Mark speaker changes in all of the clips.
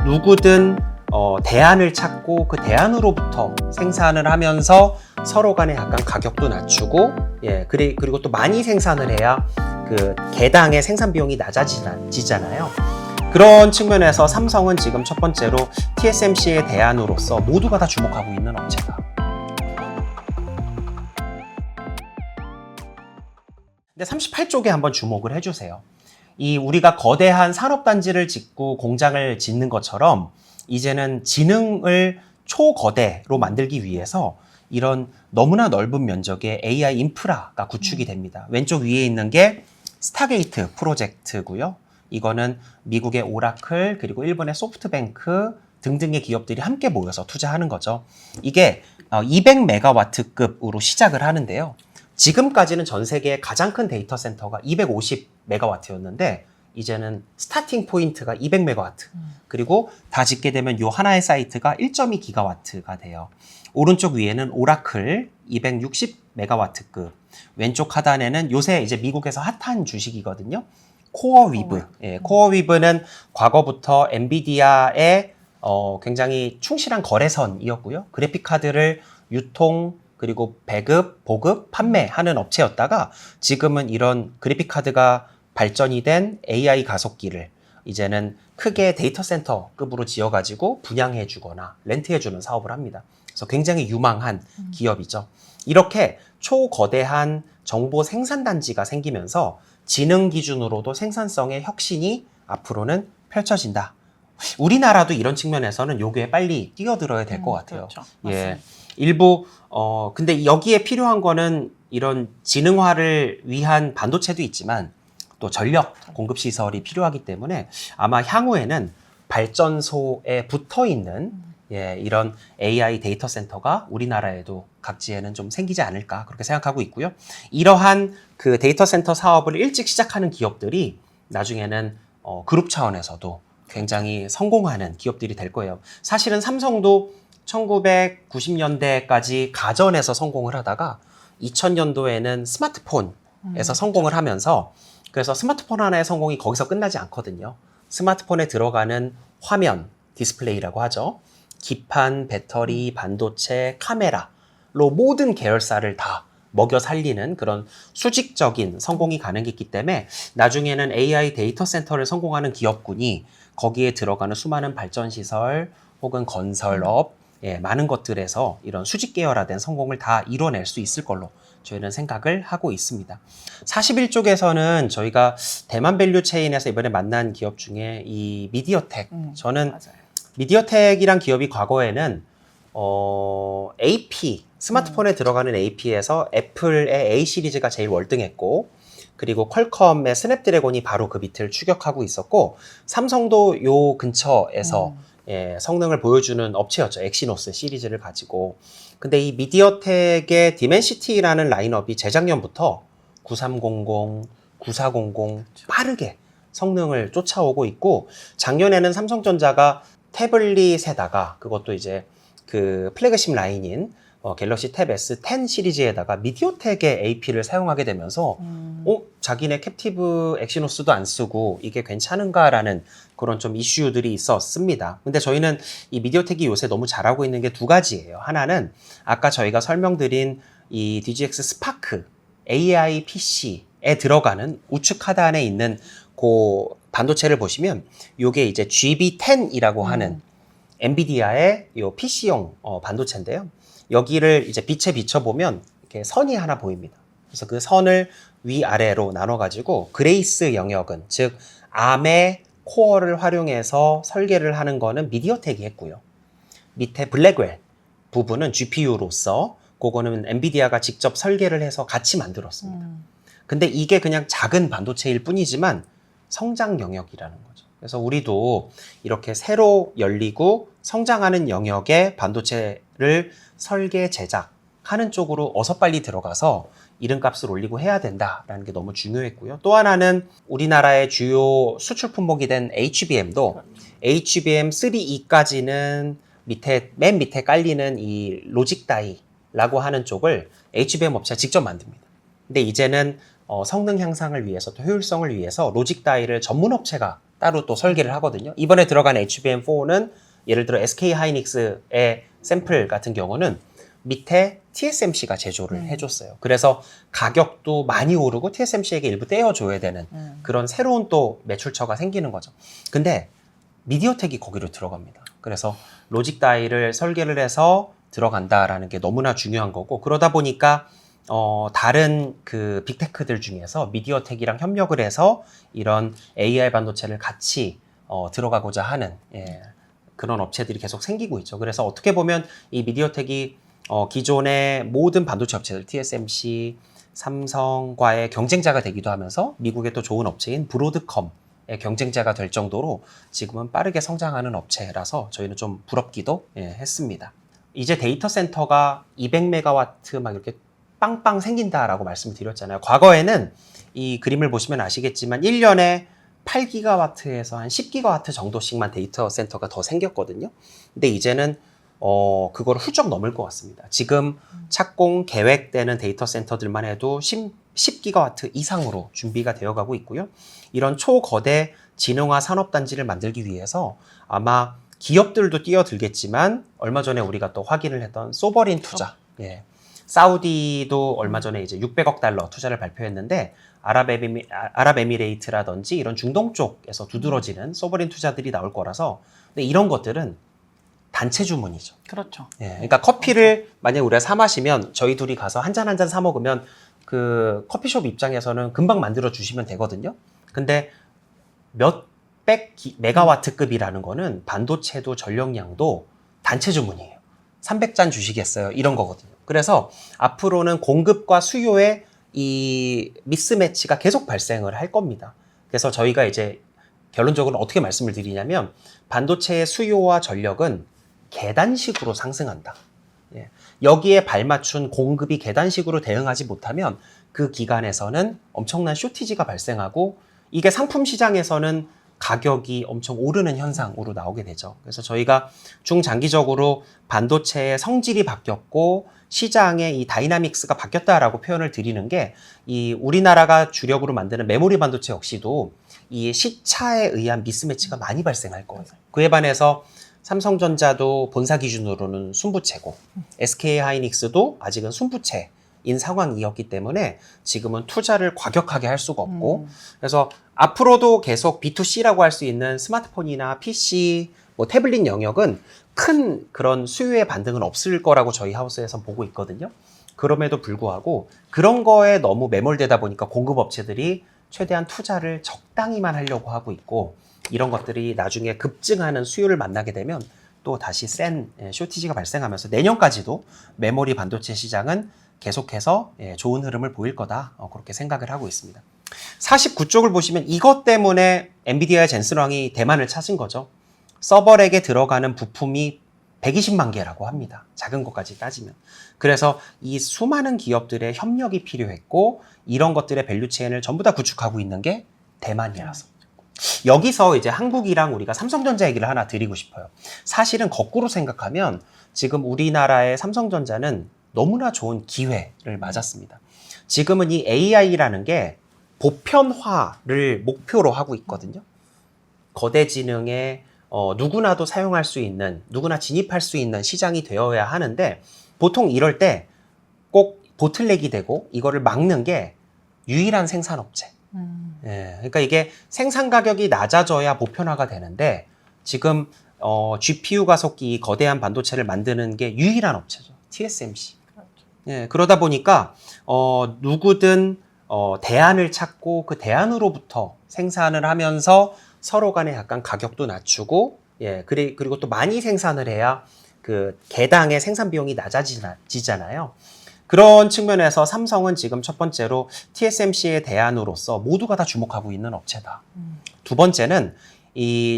Speaker 1: 누구든 대안을 찾고 그 대안으로부터 생산을 하면서 서로 간에 약간 가격도 낮추고, 그리고 또 많이 생산을 해야 그 개당의 생산 비용이 낮아지잖아요. 그런 측면에서 삼성은 지금 첫 번째로 TSMC의 대안으로서 모두가 다 주목하고 있는 업체다. 근데 38쪽에 한번 주목을 해주세요. 이 우리가 거대한 산업단지를 짓고 공장을 짓는 것처럼 이제는 지능을 초거대로 만들기 위해서 이런 너무나 넓은 면적의 AI 인프라가 구축이 됩니다. 왼쪽 위에 있는 게 스타게이트 프로젝트고요. 이거는 미국의 오라클 그리고 일본의 소프트뱅크 등등의 기업들이 함께 모여서 투자하는 거죠. 이게 200메가와트급으로 시작을 하는데요. 지금까지는 전 세계의 가장 큰 데이터 센터가 250메가와트였는데 이제는 스타팅 포인트가 200메가와트. 그리고 다 짓게 되면 요 하나의 사이트가 1.2기가와트가 돼요. 오른쪽 위에는 오라클 260메가와트급. 왼쪽 하단에는 요새 이제 미국에서 핫한 주식이거든요. 코어위브. 코어위브는 과거부터 엔비디아의 굉장히 충실한 거래선이었고요. 그래픽 카드를 유통 그리고 배급, 보급, 판매하는 업체였다가 지금은 이런 그래픽 카드가 발전이 된 AI 가속기를 이제는 크게 데이터 센터급으로 지어가지고 분양해주거나 렌트해주는 사업을 합니다. 그래서 굉장히 유망한 기업이죠. 이렇게 초거대한 정보 생산단지가 생기면서 지능 기준으로도 생산성의 혁신이 앞으로는 펼쳐진다. 우리나라도 이런 측면에서는 요게 빨리 뛰어들어야 될 것 같아요.
Speaker 2: 그렇죠.
Speaker 1: 일부 근데 여기에 필요한 거는 이런 지능화를 위한 반도체도 있지만 또 전력 공급 시설이 필요하기 때문에 아마 향후에는 발전소에 붙어 있는 이런 AI 데이터 센터가 우리나라에도 각지에는 좀 생기지 않을까 그렇게 생각하고 있고요. 이러한 그 데이터 센터 사업을 일찍 시작하는 기업들이 나중에는 그룹 차원에서도 굉장히 성공하는 기업들이 될 거예요. 사실은 삼성도 1990년대까지 가전에서 성공을 하다가 2000년도에는 스마트폰에서 성공을 하면서 그래서 스마트폰 하나의 성공이 거기서 끝나지 않거든요. 스마트폰에 들어가는 화면, 디스플레이라고 하죠. 기판, 배터리, 반도체, 카메라로 모든 계열사를 다 먹여 살리는 그런 수직적인 성공이 가능했기 때문에 나중에는 AI 데이터 센터를 성공하는 기업군이 거기에 들어가는 수많은 발전시설 혹은 건설업, 많은 것들에서 이런 수직 계열화된 성공을 다 이뤄낼 수 있을 걸로 저희는 생각을 하고 있습니다. 41쪽에서는 저희가 대만 밸류 체인에서 이번에 만난 기업 중에 이 미디어텍, 저는
Speaker 2: 맞아요.
Speaker 1: 미디어텍이란 기업이 과거에는 AP, 스마트폰에 들어가는 AP에서 애플의 A 시리즈가 제일 월등했고 그리고 퀄컴의 스냅드래곤이 바로 그 밑을 추격하고 있었고 삼성도 요 근처에서 성능을 보여주는 업체였죠. 엑시노스 시리즈를 가지고. 근데 이 미디어텍의 디멘시티라는 라인업이 재작년부터 9300, 9400 빠르게 성능을 쫓아오고 있고 작년에는 삼성전자가 태블릿에다가 그것도 이제 그 플래그십 라인인 갤럭시 탭 S10 시리즈에다가 미디어텍의 AP를 사용하게 되면서 자기네 캡티브 엑시노스도 안 쓰고 이게 괜찮은가라는 그런 좀 이슈들이 있었습니다. 근데 저희는 이 미디어텍이 요새 너무 잘하고 있는 게 두 가지예요. 하나는 아까 저희가 설명드린 이 DGX 스파크 AI PC에 들어가는 우측 하단에 있는 그 반도체를 보시면 요게 이제 GB10이라고 하는 엔비디아의 요 PC용 반도체인데요. 여기를 이제 빛에 비춰보면 이렇게 선이 하나 보입니다. 그래서 그 선을 위아래로 나눠가지고 그레이스 영역은 즉 암의 코어를 활용해서 설계를 하는 거는 미디어텍이 했고요. 밑에 블랙웰 부분은 GPU로서 그거는 엔비디아가 직접 설계를 해서 같이 만들었습니다. 근데 이게 그냥 작은 반도체일 뿐이지만 성장 영역이라는 거죠. 그래서 우리도 이렇게 새로 열리고 성장하는 영역의 반도체를 설계, 제작하는 쪽으로 어서 빨리 들어가서 이름값을 올리고 해야 된다라는 게 너무 중요했고요. 또 하나는 우리나라의 주요 수출 품목이 된 HBM도 HBM3E까지는 맨 밑에 깔리는 이 로직 다이라고 하는 쪽을 HBM 업체가 직접 만듭니다. 근데 이제는 성능 향상을 위해서 또 효율성을 위해서 로직 다이를 전문 업체가 따로 또 설계를 하거든요. 이번에 들어간 HBM4는 예를 들어 SK 하이닉스의 샘플 같은 경우는 밑에 TSMC가 제조를 해줬어요. 그래서 가격도 많이 오르고 TSMC에게 일부 떼어줘야 되는 그런 새로운 또 매출처가 생기는 거죠. 근데 미디어텍이 거기로 들어갑니다. 그래서 로직 다이를 설계를 해서 들어간다라는 게 너무나 중요한 거고, 그러다 보니까 다른 그 빅테크들 중에서 미디어텍이랑 협력을 해서 이런 AI 반도체를 같이 들어가고자 하는 그런 업체들이 계속 생기고 있죠. 그래서 어떻게 보면 이 미디어텍이 기존의 모든 반도체 업체들, TSMC, 삼성과의 경쟁자가 되기도 하면서 미국의 또 좋은 업체인 브로드컴의 경쟁자가 될 정도로 지금은 빠르게 성장하는 업체라서 저희는 좀 부럽기도 했습니다. 이제 데이터 센터가 200메가와트 막 이렇게 빵빵 생긴다라고 말씀을 드렸잖아요. 과거에는 이 그림을 보시면 아시겠지만 1년에 8기가와트에서 한 10기가와트 정도씩만 데이터 센터가 더 생겼거든요. 근데 이제는 그걸 훌쩍 넘을 것 같습니다. 지금 착공 계획되는 데이터 센터들만 해도 10기가와트 이상으로 준비가 되어가고 있고요. 이런 초거대 지능화 산업단지를 만들기 위해서 아마 기업들도 뛰어들겠지만 얼마 전에 우리가 또 확인을 했던 소버린 투자, 사우디도 얼마 전에 이제 600억 달러 투자를 발표했는데 아랍에미레이트라든지 이런 중동 쪽에서 두드러지는 소버린 투자들이 나올 거라서, 근데 이런 것들은 단체 주문이죠.
Speaker 2: 그렇죠.
Speaker 1: 그러니까 커피를 만약에 우리가 사 마시면 저희 둘이 가서 한 잔 한 잔 사 먹으면 그 커피숍 입장에서는 금방 만들어 주시면 되거든요. 근데 몇백 메가와트급이라는 거는 반도체도 전력량도 단체 주문이에요. 300잔 주시겠어요? 이런 거거든요. 그래서 앞으로는 공급과 수요의 이 미스매치가 계속 발생을 할 겁니다. 그래서 저희가 이제 결론적으로 어떻게 말씀을 드리냐면 반도체의 수요와 전력은 계단식으로 상승한다. 여기에 발맞춘 공급이 계단식으로 대응하지 못하면 그 기간에서는 엄청난 쇼티지가 발생하고 이게 상품 시장에서는 가격이 엄청 오르는 현상으로 나오게 되죠. 그래서 저희가 중장기적으로 반도체의 성질이 바뀌었고 시장의 이 다이나믹스가 바뀌었다라고 표현을 드리는 게, 이 우리나라가 주력으로 만드는 메모리 반도체 역시도 이 시차에 의한 미스매치가 많이 발생할 거예요. 그에 반해서 삼성전자도 본사 기준으로는 순부채고 SK 하이닉스도 아직은 순부채인 상황이었기 때문에 지금은 투자를 과격하게 할 수가 없고, 그래서 앞으로도 계속 B2C라고 할 수 있는 스마트폰이나 PC, 뭐 태블릿 영역은 큰 그런 수요의 반등은 없을 거라고 저희 하우스에서 보고 있거든요. 그럼에도 불구하고 그런 거에 너무 매몰되다 보니까 공급업체들이 최대한 투자를 적당히만 하려고 하고 있고, 이런 것들이 나중에 급증하는 수요를 만나게 되면 또 다시 센 쇼티지가 발생하면서 내년까지도 메모리 반도체 시장은 계속해서 좋은 흐름을 보일 거다, 그렇게 생각을 하고 있습니다. 49쪽을 보시면 이것 때문에 엔비디아의 젠슨 왕이 대만을 찾은 거죠. 서버렉에 들어가는 부품이 120만 개라고 합니다. 작은 것까지 따지면. 그래서 이 수많은 기업들의 협력이 필요했고 이런 것들의 밸류체인을 전부 다 구축하고 있는 게 대만이라서. 여기서 이제 한국이랑 우리가 삼성전자 얘기를 하나 드리고 싶어요. 사실은 거꾸로 생각하면 지금 우리나라의 삼성전자는 너무나 좋은 기회를 맞았습니다. 지금은 이 AI라는 게 보편화를 목표로 하고 있거든요. 거대 지능에 누구나도 사용할 수 있는, 누구나 진입할 수 있는 시장이 되어야 하는데, 보통 이럴 때 꼭 보틀넥이 되고 이거를 막는 게 유일한 생산업체. 그러니까 이게 생산 가격이 낮아져야 보편화가 되는데 지금 GPU 가속기 거대한 반도체를 만드는 게 유일한 업체죠. TSMC. 그러다 보니까 누구든 대안을 찾고 그 대안으로부터 생산을 하면서 서로 간에 약간 가격도 낮추고, 그리고 또 많이 생산을 해야 그 개당의 생산 비용이 낮아지잖아요. 그런 측면에서 삼성은 지금 첫 번째로 TSMC의 대안으로서 모두가 다 주목하고 있는 업체다. 두 번째는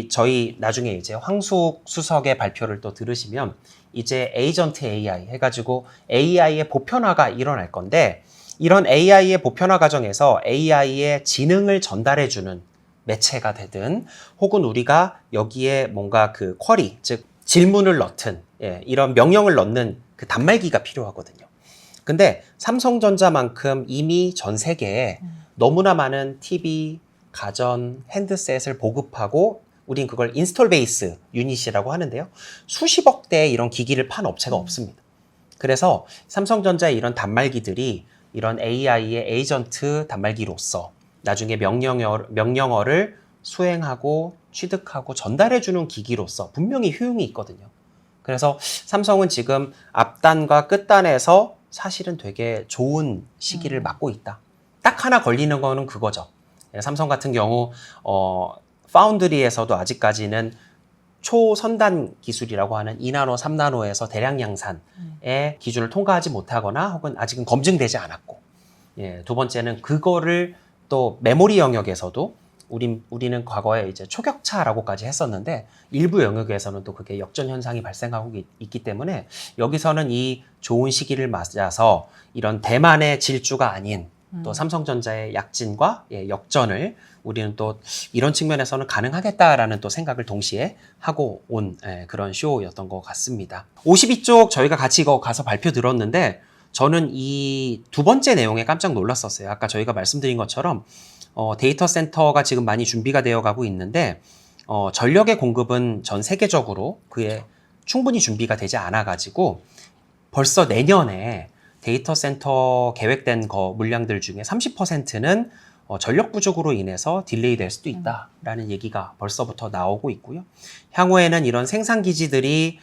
Speaker 1: 저희 나중에 이제 황숙 수석의 발표를 또 들으시면 이제 에이전트 AI 해가지고 AI의 보편화가 일어날 건데, 이런 AI의 보편화 과정에서 AI의 지능을 전달해주는 매체가 되든 혹은 우리가 여기에 뭔가 그 쿼리, 즉 질문을 넣든 이런 명령을 넣는 그 단말기가 필요하거든요. 근데 삼성전자만큼 이미 전 세계에 너무나 많은 TV, 가전 핸드셋을 보급하고 우린 그걸 인스톨 베이스 유닛이라고 하는데요. 수십억 대의 이런 기기를 판 업체가 없습니다. 그래서 삼성전자의 이런 단말기들이 이런 AI의 에이전트 단말기로서 나중에 명령어를 수행하고 취득하고 전달해주는 기기로서 분명히 효용이 있거든요. 그래서 삼성은 지금 앞단과 끝단에서 사실은 되게 좋은 시기를 맞고 있다. 딱 하나 걸리는 거는 그거죠. 삼성 같은 경우 파운드리에서도 아직까지는 초선단 기술이라고 하는 2나노, 3나노에서 대량 양산의 기준을 통과하지 못하거나 혹은 아직은 검증되지 않았고, 예, 두 번째는 그거를 또 메모리 영역에서도 우리는 과거에 이제 초격차라고까지 했었는데 일부 영역에서는 또 그게 역전 현상이 발생하고 있기 때문에 여기서는 이 좋은 시기를 맞아서 이런 대만의 질주가 아닌 또 삼성전자의 약진과 역전을 우리는 또 이런 측면에서는 가능하겠다라는 또 생각을 동시에 하고 온 그런 쇼였던 것 같습니다. 52쪽 저희가 같이 이거 가서 발표 들었는데 저는 이 두 번째 내용에 깜짝 놀랐었어요. 아까 저희가 말씀드린 것처럼 데이터 센터가 지금 많이 준비가 되어 가고 있는데 전력의 공급은 전 세계적으로 그에 충분히 준비가 되지 않아 가지고 벌써 내년에 데이터 센터 계획된 물량들 중에 30%는 전력 부족으로 인해서 딜레이 될 수도 있다라는 얘기가 벌써부터 나오고 있고요. 향후에는 이런 생산 기지들이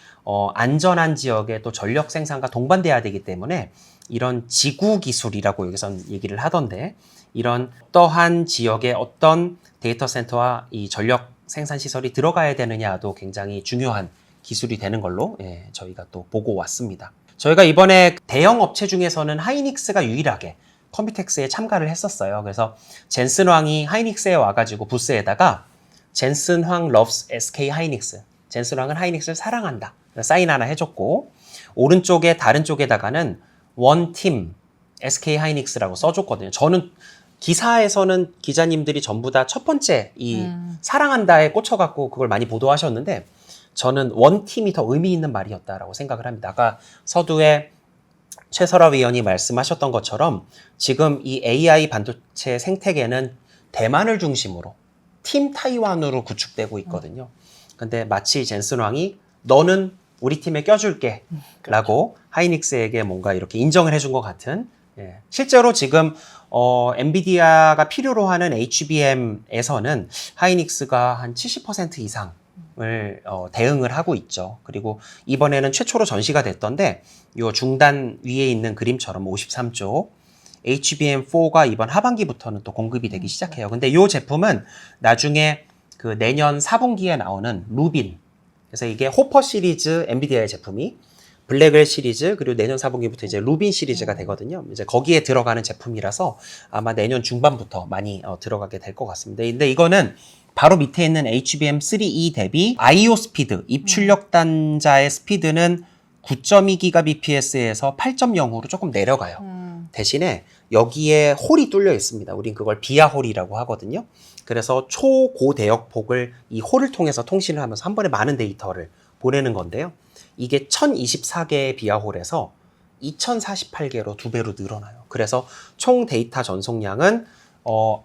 Speaker 1: 안전한 지역의 또 전력 생산과 동반돼야 되기 때문에 이런 지구 기술이라고 여기선 얘기를 하던데 이런 어떠한 지역의 어떤 데이터 센터와 이 전력 생산 시설이 들어가야 되느냐도 굉장히 중요한 기술이 되는 걸로 저희가 또 보고 왔습니다. 저희가 이번에 대형 업체 중에서는 하이닉스가 유일하게 컴퓨텍스에 참가를 했었어요. 그래서 젠슨 황이 하이닉스에 와가지고 부스에다가 젠슨 황 loves SK 하이닉스. 젠슨 황은 하이닉스를 사랑한다. 사인 하나 해줬고 오른쪽에 다른 쪽에다가는 원팀 SK 하이닉스라고 써줬거든요. 저는 기사에서는 기자님들이 전부 다 첫 번째 이 사랑한다에 꽂혀갖고 그걸 많이 보도하셨는데 저는 원팀이 더 의미 있는 말이었다라고 생각을 합니다. 아까 서두에 최설아 위원이 말씀하셨던 것처럼 지금 이 AI 반도체 생태계는 대만을 중심으로 팀 타이완으로 구축되고 있거든요. 근데 마치 젠슨 황이 너는 우리 팀에 껴줄게 라고 하이닉스에게 뭔가 이렇게 인정을 해준 것 같은 실제로 지금 엔비디아가 필요로 하는 HBM에서는 하이닉스가 한 70% 이상 대응을 하고 있죠. 그리고 이번에는 최초로 전시가 됐던데 요 중단 위에 있는 그림처럼 53쪽 HBM4가 이번 하반기부터는 또 공급이 되기 시작해요. 근데 요 제품은 나중에 그 내년 4분기에 나오는 루빈, 그래서 이게 호퍼 시리즈 엔비디아의 제품이 블랙웰 시리즈 그리고 내년 4분기부터 이제 루빈 시리즈가 되거든요. 이제 거기에 들어가는 제품이라서 아마 내년 중반부터 많이 들어가게 될 것 같습니다. 근데 이거는 바로 밑에 있는 HBM3E 대비 I/O 스피드, 입출력 단자의 스피드는 9.2GBps에서 8.0으로 조금 내려가요. 대신에 여기에 홀이 뚫려 있습니다. 우린 그걸 비아홀이라고 하거든요. 그래서 초고대역폭을 이 홀을 통해서 통신을 하면서 한 번에 많은 데이터를 보내는 건데요. 이게 1024개의 비아홀에서 2048개로 2배로 늘어나요. 그래서 총 데이터 전송량은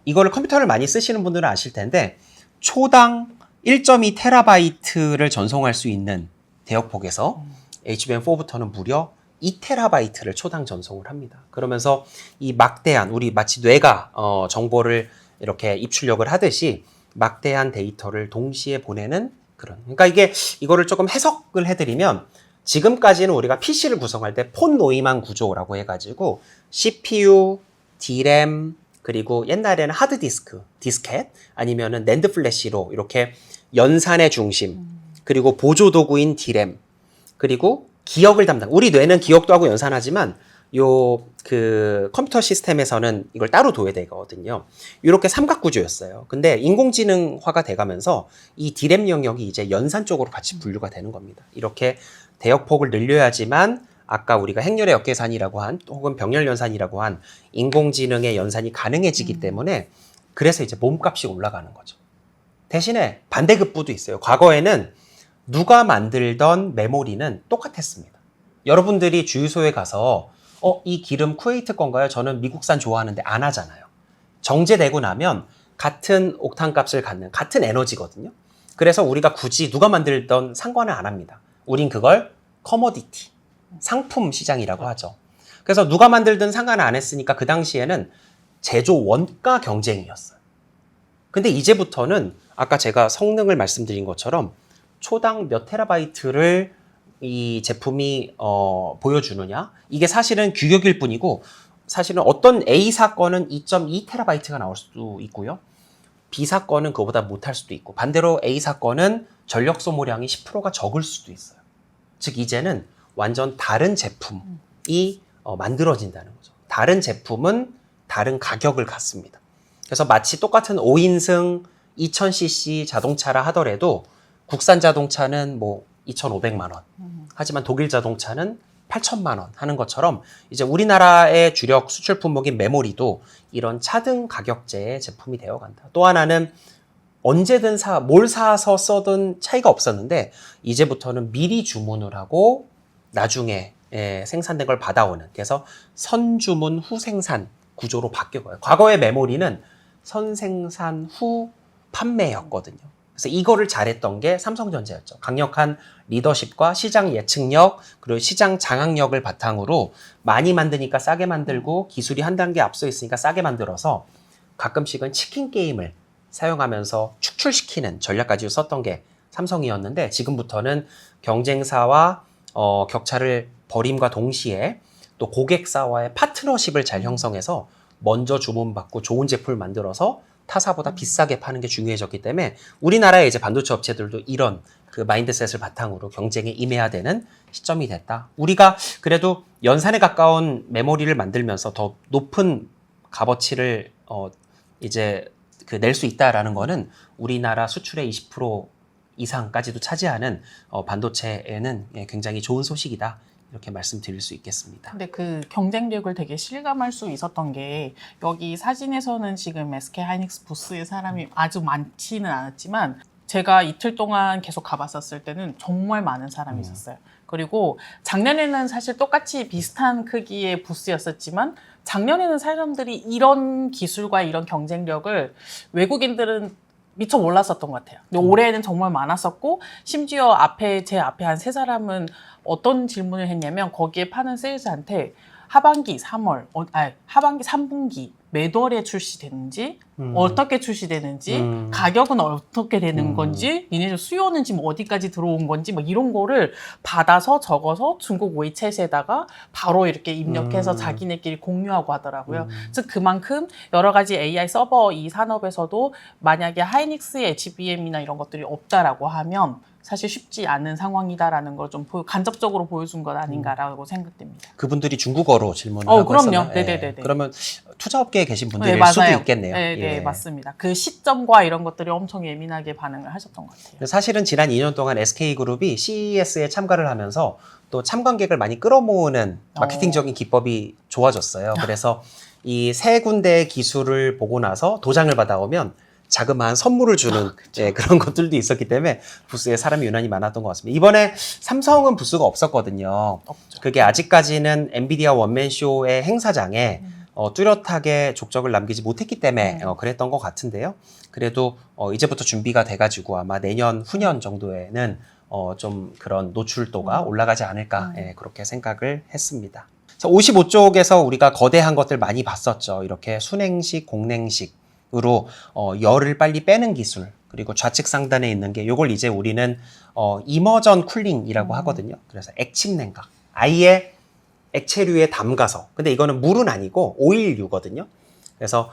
Speaker 1: 이거를 컴퓨터를 많이 쓰시는 분들은 아실 텐데 초당 1.2TB를 전송할 수 있는 대역폭에서 HBM4부터는 무려 2TB를 초당 전송을 합니다. 그러면서 이 막대한 우리 마치 뇌가 정보를 이렇게 입출력을 하듯이 막대한 데이터를 동시에 보내는 그런. 그러니까 이거를 조금 해석을 해드리면 지금까지는 우리가 PC를 구성할 때 폰 노이만 구조라고 해가지고 CPU, DRAM 그리고 옛날에는 하드디스크, 디스켓 아니면은 낸드 플래시로 이렇게 연산의 중심 그리고 보조도구인 DRAM 그리고 기억을 담당. 우리 뇌는 기억도 하고 연산하지만 그 컴퓨터 시스템에서는 이걸 따로 둬야 되거든요. 이렇게 삼각구조였어요. 근데 인공지능화가 돼가면서 이 디램 영역이 이제 연산 쪽으로 같이 분류가 되는 겁니다. 이렇게 대역폭을 늘려야지만 아까 우리가 행렬의 역계산이라고 한 혹은 병렬 연산이라고 한 인공지능의 연산이 가능해지기 때문에 그래서 이제 몸값이 올라가는 거죠. 대신에 반대급부도 있어요. 과거에는 누가 만들던 메모리는 똑같았습니다. 여러분들이 주유소에 가서 이 기름 쿠웨이트 건가요? 저는 미국산 좋아하는데 안 하잖아요. 정제되고 나면 같은 옥탄 값을 갖는 같은 에너지거든요. 그래서 우리가 굳이 누가 만들던 상관을 안 합니다. 우린 그걸 커머디티, 상품 시장이라고 하죠. 그래서 누가 만들든 상관을 안 했으니까 그 당시에는 제조 원가 경쟁이었어요. 근데 이제부터는 아까 제가 성능을 말씀드린 것처럼 초당 몇 테라바이트를 이 제품이 보여주느냐, 이게 사실은 규격일 뿐이고, 사실은 어떤 A 사건은 2.2 테라바이트가 나올 수도 있고요. B 사건은 그거보다 못할 수도 있고, 반대로 A 사건은 전력 소모량이 10%가 적을 수도 있어요. 즉 이제는 완전 다른 제품이 만들어진다는 거죠. 다른 제품은 다른 가격을 갖습니다. 그래서 마치 똑같은 5인승 2000cc 자동차라 하더라도 국산 자동차는 뭐 2,500만 원. 하지만 독일 자동차는 8천만 원 하는 것처럼 이제 우리나라의 주력 수출 품목인 메모리도 이런 차등 가격제의 제품이 되어간다. 또 하나는 언제든 뭘 사서 써든 차이가 없었는데 이제부터는 미리 주문을 하고 나중에 생산된 걸 받아오는, 그래서 선주문 후생산 구조로 바뀌어가요. 과거의 메모리는 선생산 후 판매였거든요. 그래서 이거를 잘했던 게 삼성전자였죠. 강력한 리더십과 시장 예측력, 그리고 시장 장악력을 바탕으로 많이 만드니까 싸게 만들고 기술이 한 단계 앞서 있으니까 싸게 만들어서 가끔씩은 치킨 게임을 사용하면서 축출시키는 전략까지 썼던 게 삼성이었는데, 지금부터는 경쟁사와 격차를 벌임과 동시에 또 고객사와의 파트너십을 잘 형성해서 먼저 주문받고 좋은 제품을 만들어서 타사보다 비싸게 파는 게 중요해졌기 때문에 우리나라의 이제 반도체 업체들도 이런 그 마인드셋을 바탕으로 경쟁에 임해야 되는 시점이 됐다. 우리가 그래도 연산에 가까운 메모리를 만들면서 더 높은 값어치를 이제 그 낼 수 있다라는 거는 우리나라 수출의 20% 이상까지도 차지하는 반도체에는 굉장히 좋은 소식이다. 이렇게 말씀드릴 수 있겠습니다.
Speaker 2: 근데 그 경쟁력을 되게 실감할 수 있었던 게, 여기 사진에서는 지금 SK 하이닉스 부스에 사람이 아주 많지는 않았지만 제가 이틀 동안 계속 가봤었을 때는 정말 많은 사람이 있었어요. 그리고 작년에는 사실 똑같이 비슷한 크기의 부스였었지만 작년에는 사람들이 이런 기술과 이런 경쟁력을 외국인들은 미처 몰랐었던 것 같아요. 근데 올해는 정말 많았었고, 심지어 제 앞에 한 세 사람은 어떤 질문을 했냐면, 거기에 파는 세일즈한테 하반기 3분기 몇 월에 출시되는지, 어떻게 출시되는지, 가격은 어떻게 되는 건지, 니네들 수요는 지금 어디까지 들어온 건지, 뭐 이런 거를 받아서 적어서 중국 웨이챗에다가 바로 이렇게 입력해서 자기네끼리 공유하고 하더라고요. 즉 그만큼 여러 가지 AI 서버 이 산업에서도 만약에 하이닉스의 HBM이나 이런 것들이 없다라고 하면 사실 쉽지 않은 상황이다라는 걸 좀 간접적으로 보여준 것 아닌가라고 생각됩니다.
Speaker 1: 그분들이 중국어로 질문을 하고
Speaker 2: 그럼요.
Speaker 1: 있었나요?
Speaker 2: 네네네.
Speaker 1: 그러면 투자업계에 계신 분들일
Speaker 2: 네,
Speaker 1: 수도
Speaker 2: 맞아요.
Speaker 1: 있겠네요.
Speaker 2: 네, 맞습니다. 그 시점과 이런 것들이 엄청 예민하게 반응을 하셨던 것 같아요.
Speaker 1: 사실은 지난 2년 동안 SK그룹이 CES에 참가를 하면서 또 참관객을 많이 끌어모으는 마케팅적인 기법이 좋아졌어요. 그래서 이 세 군데의 기술을 보고 나서 도장을 받아오면 자그마한 선물을 주는 그런 것들도 있었기 때문에 부스에 사람이 유난히 많았던 것 같습니다. 이번에 삼성은 부스가 없었거든요.
Speaker 2: 없죠.
Speaker 1: 그게 아직까지는 엔비디아 원맨쇼의 행사장에 뚜렷하게 족적을 남기지 못했기 때문에 그랬던 것 같은데요. 그래도 이제부터 준비가 돼가지고 아마 내년 후년 정도에는 좀 그런 노출도가 올라가지 않을까 그렇게 생각을 했습니다. 55쪽에서 우리가 거대한 것들 많이 봤었죠. 이렇게 순행식, 공냉식으로 열을 빨리 빼는 기술, 그리고 좌측 상단에 있는 게 요걸 이제 우리는 이머전 쿨링이라고 하거든요. 그래서 액침 냉각, 아예 액체류에 담가서, 근데 이거는 물은 아니고 오일류거든요. 그래서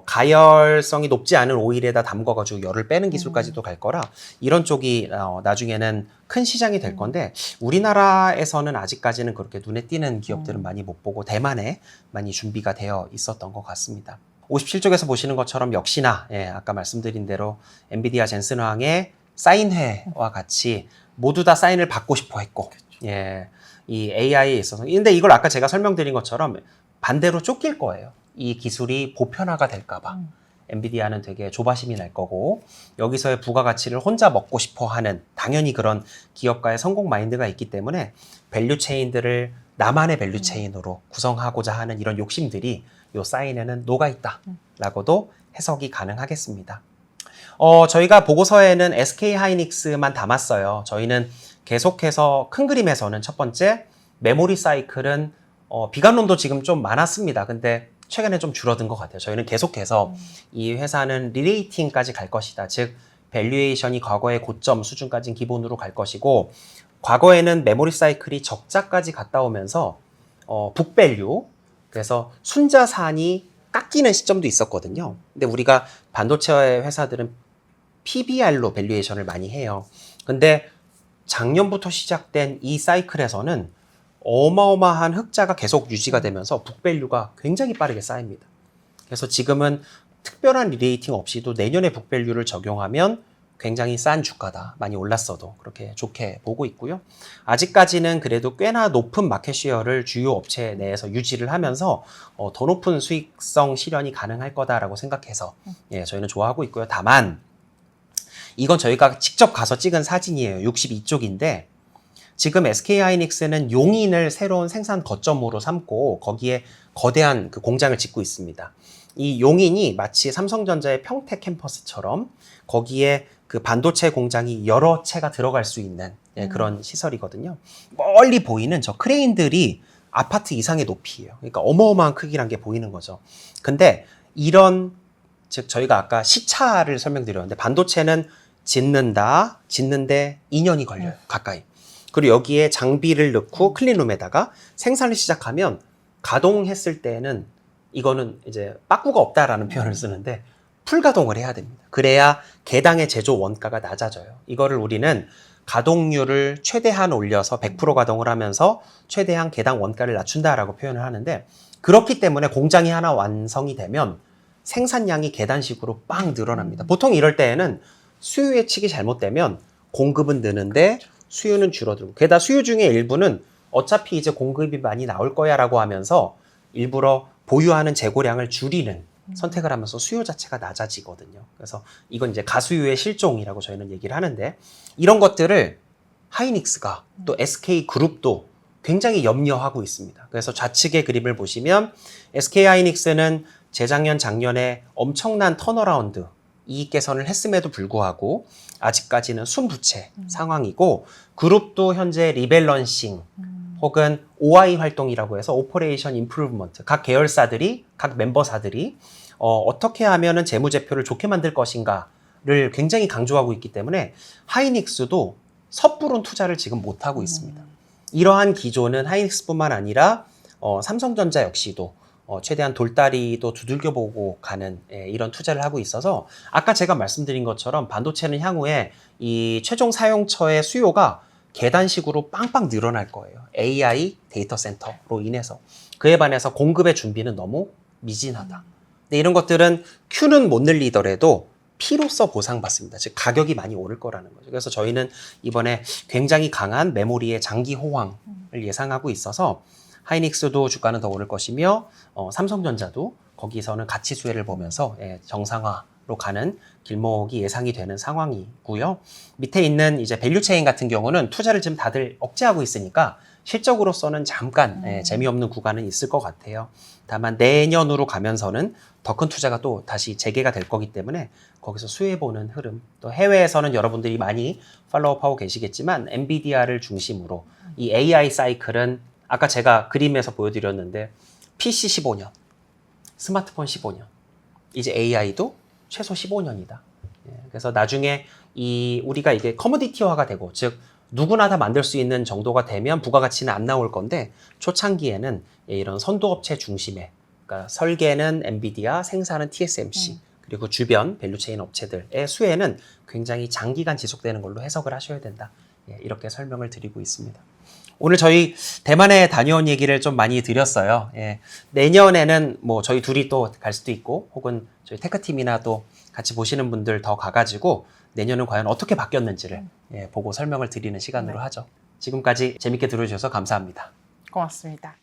Speaker 1: 가열성이 높지 않은 오일에다 담궈가지고 열을 빼는 기술까지도 갈 거라 이런 쪽이 나중에는 큰 시장이 될 건데, 우리나라에서는 아직까지는 그렇게 눈에 띄는 기업들은 많이 못 보고 대만에 많이 준비가 되어 있었던 것 같습니다. 57쪽에서 보시는 것처럼 역시나 아까 말씀드린 대로 엔비디아 젠슨황의 사인회와 같이 모두 다 사인을 받고 싶어 했고, 이 AI에 있어서. 근데 이걸 아까 제가 설명드린 것처럼 반대로 쫓길 거예요. 이 기술이 보편화가 될까봐. 엔비디아는 되게 조바심이 날 거고, 여기서의 부가가치를 혼자 먹고 싶어 하는 당연히 그런 기업가의 성공 마인드가 있기 때문에 밸류 체인들을 나만의 밸류체인으로 구성하고자 하는 이런 욕심들이 요 사인에는 녹아있다라고도 해석이 가능하겠습니다. 저희가 보고서에는 SK 하이닉스만 담았어요. 저희는 계속해서 큰 그림에서는 첫 번째 메모리 사이클은 비관론도 지금 좀 많았습니다. 근데 최근에 좀 줄어든 것 같아요. 저희는 계속해서 이 회사는 리레이팅까지 갈 것이다. 즉 밸류에이션이 과거의 고점 수준까지는 기본으로 갈 것이고 과거에는 메모리 사이클이 적자까지 갔다 오면서 북밸류 그래서 순자산이 깎이는 시점도 있었거든요. 근데 우리가 반도체 회사들은 PBR로 밸류에이션을 많이 해요. 근데 작년부터 시작된 이 사이클에서는 어마어마한 흑자가 계속 유지가 되면서 북밸류가 굉장히 빠르게 쌓입니다. 그래서 지금은 특별한 리레이팅 없이도 내년에 북밸류를 적용하면 굉장히 싼 주가다. 많이 올랐어도 그렇게 좋게 보고 있고요. 아직까지는 그래도 꽤나 높은 마켓시어를 주요 업체 내에서 유지를 하면서 더 높은 수익성 실현이 가능할 거다라고 생각해서 저희는 좋아하고 있고요. 다만 이건 저희가 직접 가서 찍은 사진이에요. 62쪽인데 지금 SK하이닉스는 용인을 새로운 생산 거점으로 삼고 거기에 거대한 그 공장을 짓고 있습니다. 이 용인이 마치 삼성전자의 평택 캠퍼스처럼 거기에 그 반도체 공장이 여러 채가 들어갈 수 있는 그런 시설이거든요. 멀리 보이는 저 크레인들이 아파트 이상의 높이에요. 그러니까 어마어마한 크기란 게 보이는 거죠. 근데 이런 즉 저희가 아까 시차를 설명드렸는데 반도체는 짓는데 2년이 걸려요. 가까이. 그리고 여기에 장비를 넣고 클린룸에다가 생산을 시작하면 가동했을 때는 이거는 이제 빠꾸가 없다라는 표현을 쓰는데 풀가동을 해야 됩니다. 그래야 개당의 제조 원가가 낮아져요. 이거를 우리는 가동률을 최대한 올려서 100% 가동을 하면서 최대한 개당 원가를 낮춘다라고 표현을 하는데 그렇기 때문에 공장이 하나 완성이 되면 생산량이 계단식으로 빵 늘어납니다. 보통 이럴 때에는 수요 예측이 잘못되면 공급은 느는데 수요는 줄어들고 게다가 수요 중에 일부는 어차피 이제 공급이 많이 나올 거야 라고 하면서 일부러 보유하는 재고량을 줄이는 선택을 하면서 수요 자체가 낮아지거든요. 그래서 이건 이제 가수요의 실종이라고 저희는 얘기를 하는데 이런 것들을 하이닉스가 또 SK그룹도 굉장히 염려하고 있습니다. 그래서 좌측의 그림을 보시면 SK하이닉스는 재작년, 작년에 엄청난 턴어라운드 이익 개선을 했음에도 불구하고 아직까지는 순부채 상황이고 그룹도 현재 리밸런싱 혹은 OI 활동이라고 해서 오퍼레이션 임프루브먼트 각 계열사들이 각 멤버사들이 어떻게 하면은 재무제표를 좋게 만들 것인가를 굉장히 강조하고 있기 때문에 하이닉스도 섣부른 투자를 지금 못하고 있습니다. 이러한 기조는 하이닉스뿐만 아니라 삼성전자 역시도 최대한 돌다리도 두들겨보고 가는 이런 투자를 하고 있어서 아까 제가 말씀드린 것처럼 반도체는 향후에 이 최종 사용처의 수요가 계단식으로 빵빵 늘어날 거예요. AI 데이터 센터로 인해서. 그에 반해서 공급의 준비는 너무 미진하다. 근데 이런 것들은 Q는 못 늘리더라도 P로서 보상받습니다. 즉 가격이 많이 오를 거라는 거죠. 그래서 저희는 이번에 굉장히 강한 메모리의 장기 호황을 예상하고 있어서 하이닉스도 주가는 더 오를 것이며 삼성전자도 거기서는 가치 수혜를 보면서 정상화로 가는 길목이 예상이 되는 상황이고요. 밑에 있는 이제 밸류체인 같은 경우는 투자를 지금 다들 억제하고 있으니까 실적으로서는 잠깐 재미없는 구간은 있을 것 같아요. 다만 내년으로 가면서는 더 큰 투자가 또 다시 재개가 될 거기 때문에 거기서 수혜보는 흐름 또 해외에서는 여러분들이 많이 팔로우하고 계시겠지만 엔비디아를 중심으로 이 AI 사이클은 아까 제가 그림에서 보여드렸는데 PC 15년, 스마트폰 15년, 이제 AI도 최소 15년이다. 그래서 나중에 우리가 이게 커머디티화가 되고 즉 누구나 다 만들 수 있는 정도가 되면 부가가치는 안 나올 건데 초창기에는 이런 선도업체 중심의 그러니까 설계는 엔비디아, 생산은 TSMC 그리고 주변 밸류체인 업체들의 수혜는 굉장히 장기간 지속되는 걸로 해석을 하셔야 된다. 이렇게 설명을 드리고 있습니다. 오늘 저희 대만에 다녀온 얘기를 좀 많이 드렸어요. 내년에는 뭐 저희 둘이 또 갈 수도 있고 혹은 저희 테크팀이나 또 같이 보시는 분들 더 가가지고 내년은 과연 어떻게 바뀌었는지를 보고 설명을 드리는 시간으로 하죠. 지금까지 재밌게 들어주셔서 감사합니다.
Speaker 2: 고맙습니다.